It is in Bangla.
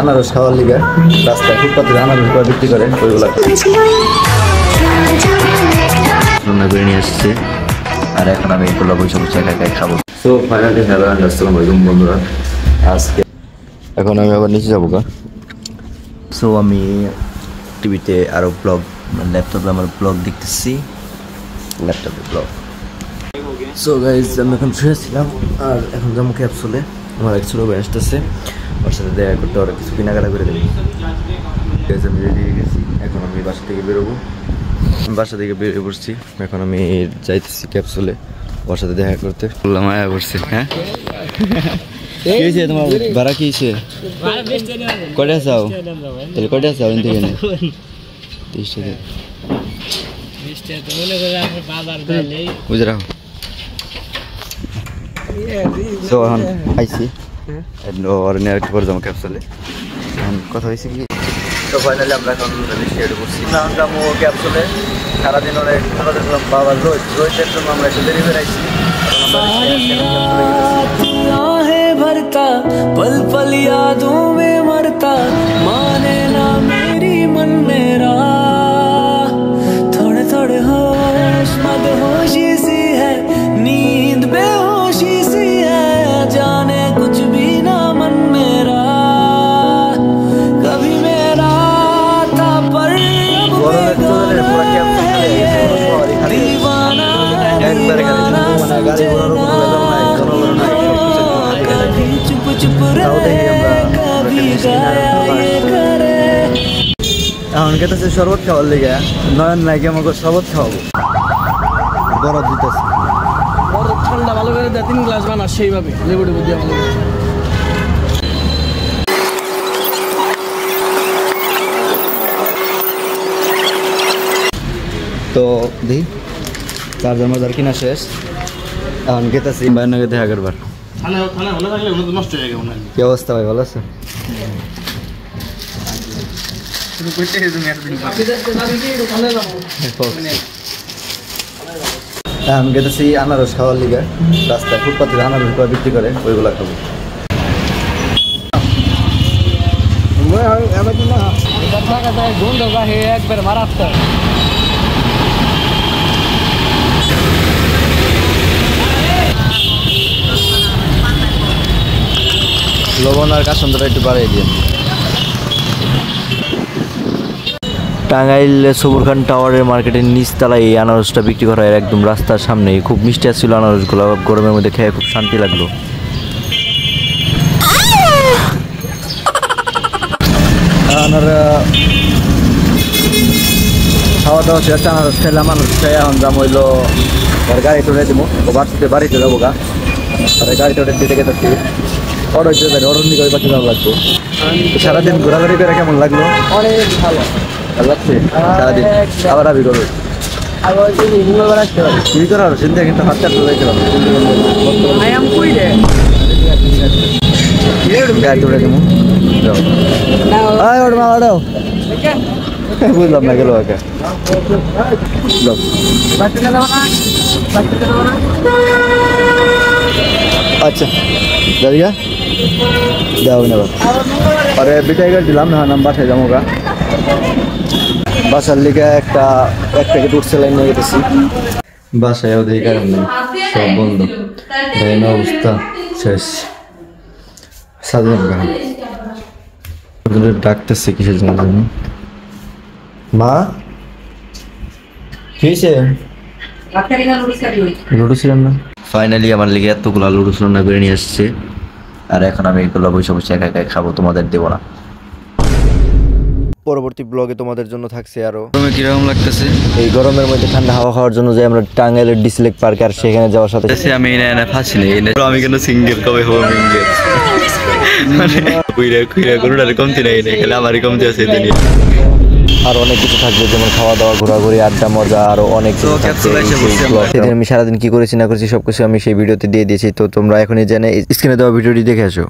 আনারস খাওয়ার লিগে রাস্তায় ফুটপাতে আনারস বিক্রি করে ওইগুলা নিয়ে আসছে। আর এখন আমি এগুলো বসে বসে একা একাই খাবো। তো ফাইনালি হ্যালো আসসালামু আলাইকুম বন্ধুরা, আজকে এখন আমি আবার নিচে যাবো গা। সো আমি টিভিতে আরো ব্লগ ল্যাপটপে আমার ব্লগ দেখতেছি, ল্যাপটপে ব্লগ। সো গাইজ আমি এখন ফ্রি ছিলাম আর এখন যাবো ক্যাপসুলে। আমার এক ছোটো ভাই আসতেছে, ওর সাথে দেখা করতে ওরা কিছু কেনাকাটা করে দেবে। আমি রেডি হয়ে গেছি, এখন আমি বাসা থেকে বেরোবো। বাসা থেকে বেরিয়ে পড়ছি, এখন আমি যাইতেছি ক্যাপসুলে ওর সাথে দেখা করতে। বললাম আয়া করছি। হ্যাঁ কি হয়েছে তোমার ভাড়া কি হয়েছে? কয়টা চাও তাহলে কয়টা চাও এন থেকে 30 টাকা বুঝে রাখো। সো এখন আইসি ওর নিয়ে একটু পরে যাবো ক্যাপসুলে। এখন কথা হয়েছে কি, তো ফাইনালি আমরা এখন শেয়ার করছি যাবো ক্যাপসুলে। সারাদিন অনেক ভালো দেখলাম বাবার রোজের জন্য আমরা একটু দেরি করে আইসি। भरता पल पल यादों में मरता माने ना मेरी मन मेरा थोड़े थोड़े होश मदहोशी सी है नींद बेहोशी सी है जाने कुछ भी ना मन मेरा कभी मेरा था पर दीवाना এখন খেতেছে শরবত খাওয়ার লেগে। নয়ন নাকি আমাকে শরবত খাওয়াবো, বরফ দিতেছে। বরফ ঠান্ডা ভালো করে 3 গ্লাস বানা সেইভাবে লেবু টেবু দিয়ে ভালো। তো দি চার্জার মাজার কিনা শেষ, এখন খেতেছি বাইরে নাকি দেখা করবার। কি অবস্থা ভাই, ভালো আছে? আমি গেতেছি আনারস খাওয়ার লিগে, রাস্তায় ফুটপাতে আনারস বিক্রি করে ওইগুলা খাবো। একবার মারাত্মক লবণ আর কাসুন্দরা একটু বাড়িয়ে দিয়ে। টাঙ্গাইল সবুরখান টাওয়ারের মার্কেটের নিচতলায় এই আনারসটা বিক্রি করা হয় একদম রাস্তার সামনে। খুব মিষ্টি আসছিল আনারসগুলো, গরমের মধ্যে খেয়ে খুব শান্তি লাগলো। খাওয়া দাওয়া শেষ, আনারস খাইলাম। আনারস খাই এখন যাম হইলো ওর গাড়িতে উঠে দেবো, ও বাড়িতে যাবো গা। আর গাড়িতে উঠে দিতে গেছি অর্ডার দিতে পারি, অর্ডার নিয়ে বাচ্চা যাওয়া লাগতো। সারাদিন ঘোরাঘুরি করে কেমন লাগলো? অনেক ভালো লাগছে সারাদিন। আবার আবি করো কি করা হবে চিন্তা, কিন্তু হাত চারটে যাইতে পারবো। গাড়ি উঠে দেবো, বুঝলাম না গেল একা। আচ্ছা দাদিয়া যাও না, আরে বিটাই গাড়ি দিলাম না, নাম বাসায় যাবো গা। বাসার লিগে এক প্যাকেট উঠছে লাইন নিয়ে গেছি। বাসায় ওদের কারণ নেই, সব বন্ধ। দেখেন অবস্থা শেষ। স্বাধীন ডাকতেছে কিসের জন্য? মা কি হয়েছে? লুডো ছিলাম না। ফাইনালি আমার লিগে এতগুলো লুডো রান্না করে নিয়ে আসছে। আর এখন আমি এগুলো বসে বসে একা একা খাবো, তোমাদের দেবো না। পরবর্তী ব্লগে তোমাদের জন্য থাকছে আরো কিরকম লাগতেছে এই গরমের মধ্যে ঠান্ডা হাওয়া খাওয়ার জন্য যে আমরা টাঙ্গাইলের ডিসলেক পার্কে, আর সেখানে যাওয়ার সাথে আমি ফাঁসি নেই। আমি কেন সিঙ্গেল কবে হবো মিঙ্গেল কমতি নাই, খেলে আমারই কমতি আছে। আর অনেক কিছু থাকবে, যেমন খাওয়া দাওয়া, ঘোরাঘুরি, আড্ডা, মজা, আরো অনেক কিছু থাকবে। সেদিন আমি সারাদিন কি করেছি না করেছি সবকিছু আমি সেই ভিডিওতে দিয়ে দিয়েছি। তো তোমরা এখনই জেনে স্ক্রিনে দেওয়া ভিডিওটি দেখে আসো।